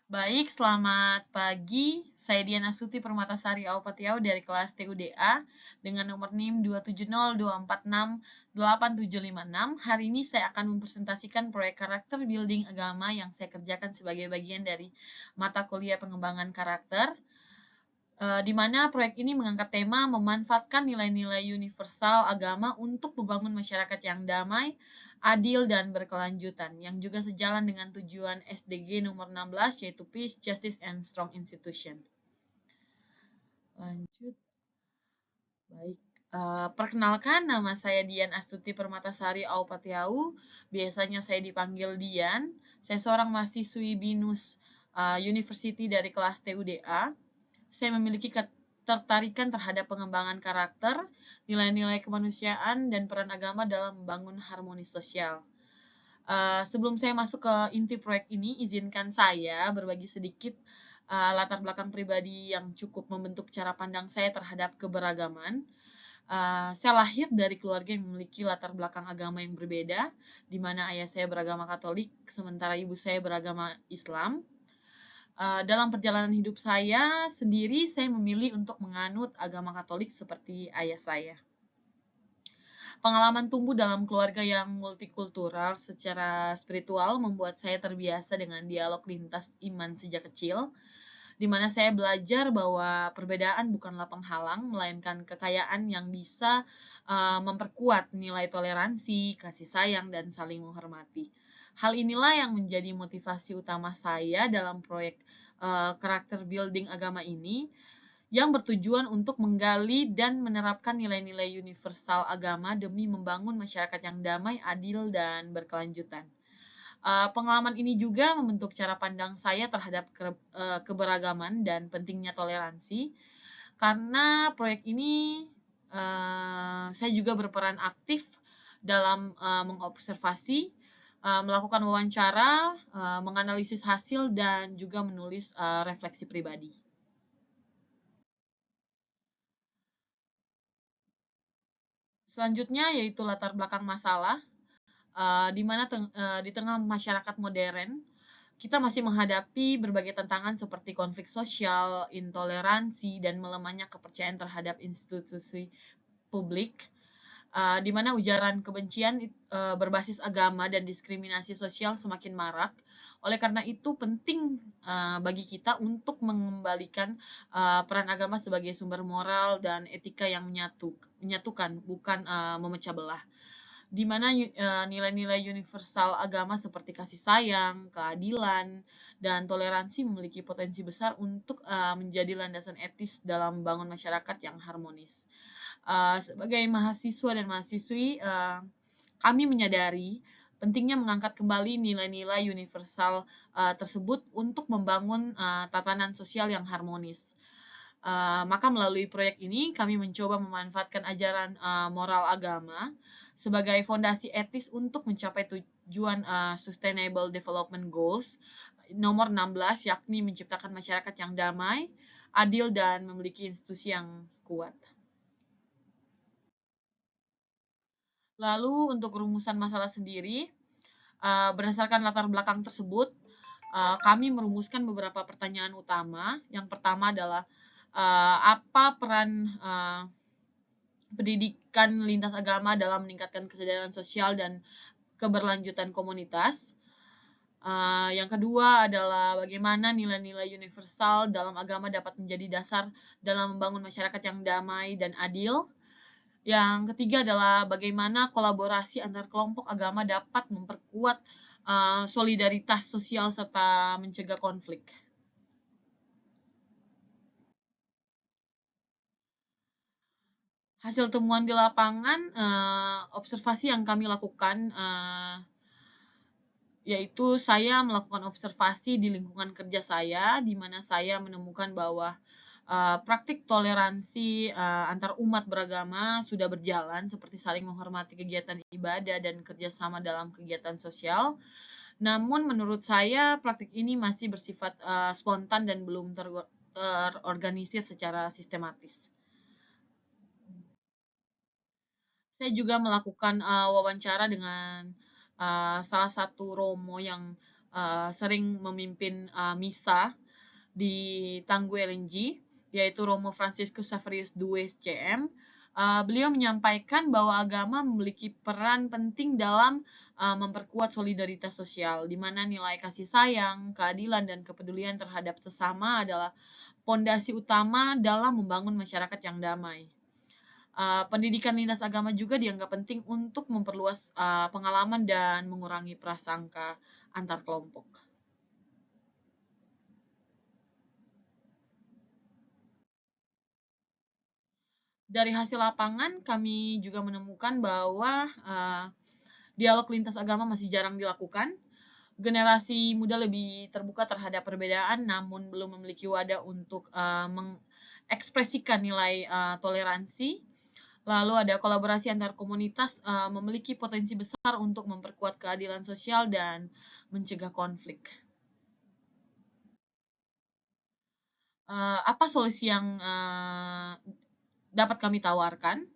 Baik, selamat pagi. Saya Dian Astuti Permatasari Aupatiau dari kelas TUDA dengan nomor NIM 270246876. Hari ini saya akan mempresentasikan proyek karakter building agama yang saya kerjakan sebagai bagian dari mata kuliah pengembangan karakter. Di mana proyek ini mengangkat tema memanfaatkan nilai-nilai universal agama untuk membangun masyarakat yang damai, adil, dan berkelanjutan, yang juga sejalan dengan tujuan SDG nomor 16 yaitu Peace, Justice, and Strong Institution. Lanjut. Baik. Perkenalkan, nama saya Dian Astuti Permatasari Aupatiau. Biasanya saya dipanggil Dian. Saya seorang mahasiswi BINUS University dari kelas TUDA. Saya memiliki ketertarikan terhadap pengembangan karakter, nilai-nilai kemanusiaan, dan peran agama dalam membangun harmoni sosial. Sebelum saya masuk ke inti proyek ini, izinkan saya berbagi sedikit latar belakang pribadi yang cukup membentuk cara pandang saya terhadap keberagaman. Saya lahir dari keluarga yang memiliki latar belakang agama yang berbeda, di mana ayah saya beragama Katolik, sementara ibu saya beragama Islam. Dalam perjalanan hidup saya sendiri, saya memilih untuk menganut agama Katolik seperti ayah saya. Pengalaman tumbuh dalam keluarga yang multikultural secara spiritual membuat saya terbiasa dengan dialog lintas iman sejak kecil, di mana saya belajar bahwa perbedaan bukanlah penghalang, melainkan kekayaan yang bisa memperkuat nilai toleransi, kasih sayang, dan saling menghormati. Hal inilah yang menjadi motivasi utama saya dalam proyek karakter building agama ini, yang bertujuan untuk menggali dan menerapkan nilai-nilai universal agama demi membangun masyarakat yang damai, adil, dan berkelanjutan. Pengalaman ini juga membentuk cara pandang saya terhadap keberagaman dan pentingnya toleransi, karena proyek ini saya juga berperan aktif dalam mengobservasi, melakukan wawancara, menganalisis hasil, dan juga menulis refleksi pribadi. Selanjutnya yaitu latar belakang masalah, di mana di tengah masyarakat modern, kita masih menghadapi berbagai tantangan seperti konflik sosial, intoleransi, dan melemahnya kepercayaan terhadap institusi publik, di mana ujaran kebencian berbasis agama dan diskriminasi sosial semakin marak. Oleh karena itu penting bagi kita untuk mengembalikan peran agama sebagai sumber moral dan etika yang menyatukan, bukan memecah belah, di mana nilai-nilai universal agama seperti kasih sayang, keadilan, dan toleransi memiliki potensi besar untuk menjadi landasan etis dalam membangun masyarakat yang harmonis. Sebagai mahasiswa dan mahasiswi, kami menyadari pentingnya mengangkat kembali nilai-nilai universal tersebut untuk membangun tatanan sosial yang harmonis. Maka melalui proyek ini kami mencoba memanfaatkan ajaran moral agama sebagai fondasi etis untuk mencapai tujuan Sustainable Development Goals nomor 16, yakni menciptakan masyarakat yang damai, adil, dan memiliki institusi yang kuat. Lalu untuk rumusan masalah sendiri, berdasarkan latar belakang tersebut, kami merumuskan beberapa pertanyaan utama. Yang pertama adalah apa peran pendidikan lintas agama dalam meningkatkan kesadaran sosial dan keberlanjutan komunitas. Yang kedua adalah bagaimana nilai-nilai universal dalam agama dapat menjadi dasar dalam membangun masyarakat yang damai dan adil. Yang ketiga adalah bagaimana kolaborasi antar kelompok agama dapat memperkuat solidaritas sosial serta mencegah konflik. Hasil temuan di lapangan, observasi yang kami lakukan, yaitu saya melakukan observasi di lingkungan kerja saya, di mana saya menemukan bahwa praktik toleransi antar umat beragama sudah berjalan, seperti saling menghormati kegiatan ibadah dan kerjasama dalam kegiatan sosial. Namun menurut saya praktik ini masih bersifat spontan dan belum terorganisir secara sistematis. Saya juga melakukan wawancara dengan salah satu romo yang sering memimpin misa di Tangguh LNG, yaitu Romo Franciscus Xaverius II CM. Beliau menyampaikan bahwa agama memiliki peran penting dalam memperkuat solidaritas sosial, di mana nilai kasih sayang, keadilan, dan kepedulian terhadap sesama adalah pondasi utama dalam membangun masyarakat yang damai. Pendidikan lintas agama juga dianggap penting untuk memperluas pengalaman dan mengurangi prasangka antar kelompok. Dari hasil lapangan, kami juga menemukan bahwa dialog lintas agama masih jarang dilakukan. Generasi muda lebih terbuka terhadap perbedaan, namun belum memiliki wadah untuk mengekspresikan nilai toleransi. Lalu ada kolaborasi antar komunitas memiliki potensi besar untuk memperkuat keadilan sosial dan mencegah konflik. Apa solusi yang dapat kami tawarkan?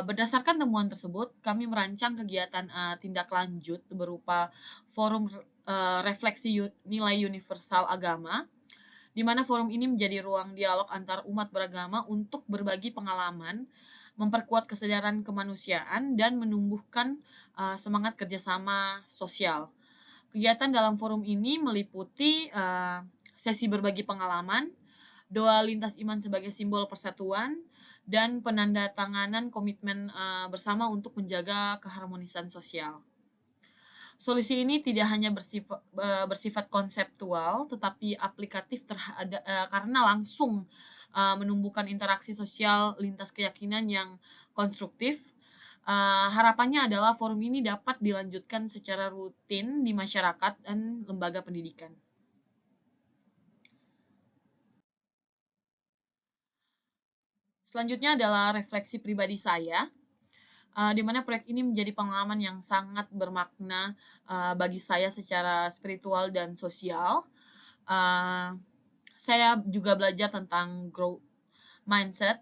Berdasarkan temuan tersebut, kami merancang kegiatan tindak lanjut berupa forum refleksi nilai universal agama, di mana forum ini menjadi ruang dialog antar umat beragama untuk berbagi pengalaman, memperkuat kesadaran kemanusiaan, dan menumbuhkan semangat kerjasama sosial. Kegiatan dalam forum ini meliputi sesi berbagi pengalaman, doa lintas iman sebagai simbol persatuan, dan penandatanganan komitmen bersama untuk menjaga keharmonisan sosial. Solusi ini tidak hanya bersifat konseptual, tetapi aplikatif karena langsung menumbuhkan interaksi sosial lintas keyakinan yang konstruktif. Harapannya adalah forum ini dapat dilanjutkan secara rutin di masyarakat dan lembaga pendidikan. Selanjutnya adalah refleksi pribadi saya, di mana proyek ini menjadi pengalaman yang sangat bermakna bagi saya secara spiritual dan sosial. Saya juga belajar tentang growth mindset,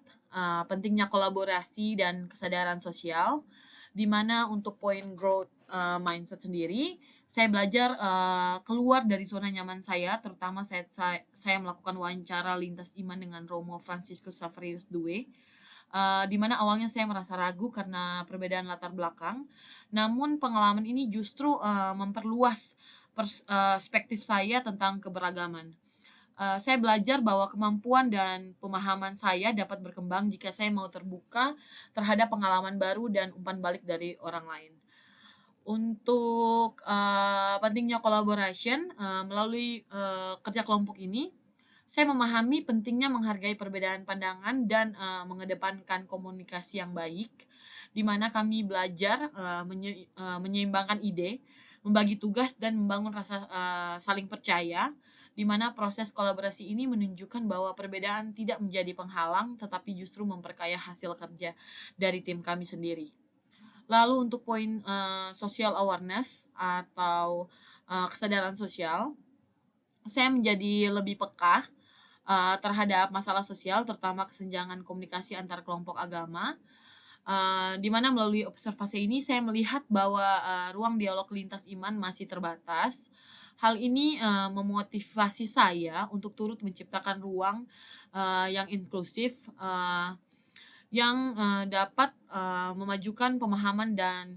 pentingnya kolaborasi dan kesadaran sosial, di mana untuk poin growth mindset sendiri, saya belajar keluar dari zona nyaman saya, terutama saya melakukan wawancara lintas iman dengan Romo Franciscus Xaverius II, di mana awalnya saya merasa ragu karena perbedaan latar belakang, namun pengalaman ini justru memperluas perspektif saya tentang keberagaman. Saya belajar bahwa kemampuan dan pemahaman saya dapat berkembang jika saya mau terbuka terhadap pengalaman baru dan umpan balik dari orang lain. Untuk pentingnya collaboration melalui kerja kelompok ini, saya memahami pentingnya menghargai perbedaan pandangan dan mengedepankan komunikasi yang baik, di mana kami belajar menyeimbangkan ide, membagi tugas, dan membangun rasa saling percaya, di mana proses kolaborasi ini menunjukkan bahwa perbedaan tidak menjadi penghalang, tetapi justru memperkaya hasil kerja dari tim kami sendiri. Lalu untuk poin social awareness atau kesadaran sosial, saya menjadi lebih peka terhadap masalah sosial, terutama kesenjangan komunikasi antar kelompok agama, di mana melalui observasi ini saya melihat bahwa ruang dialog lintas iman masih terbatas. Hal ini memotivasi saya untuk turut menciptakan ruang yang inklusif, yang dapat memajukan pemahaman dan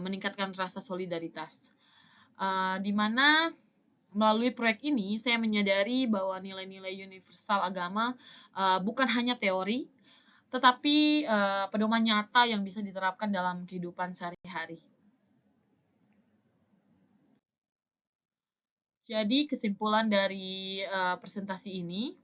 meningkatkan rasa solidaritas. Di mana melalui proyek ini saya menyadari bahwa nilai-nilai universal agama bukan hanya teori, tetapi pedoman nyata yang bisa diterapkan dalam kehidupan sehari-hari. Jadi kesimpulan dari presentasi ini,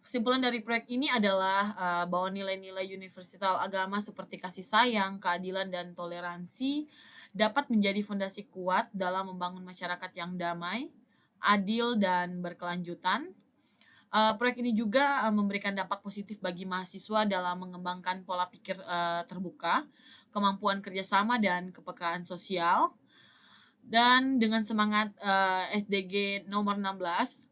kesimpulan dari proyek ini adalah bahwa nilai-nilai universal agama seperti kasih sayang, keadilan, dan toleransi dapat menjadi fondasi kuat dalam membangun masyarakat yang damai, adil, dan berkelanjutan. Proyek ini juga memberikan dampak positif bagi mahasiswa dalam mengembangkan pola pikir terbuka, kemampuan kerjasama, dan kepekaan sosial. Dan dengan semangat SDG nomor 16,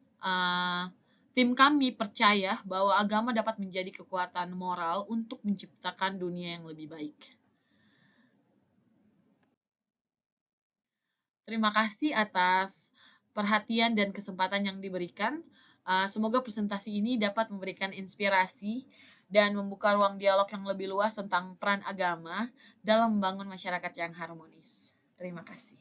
tim kami percaya bahwa agama dapat menjadi kekuatan moral untuk menciptakan dunia yang lebih baik. Terima kasih atas perhatian dan kesempatan yang diberikan. Semoga presentasi ini dapat memberikan inspirasi dan membuka ruang dialog yang lebih luas tentang peran agama dalam membangun masyarakat yang harmonis. Terima kasih.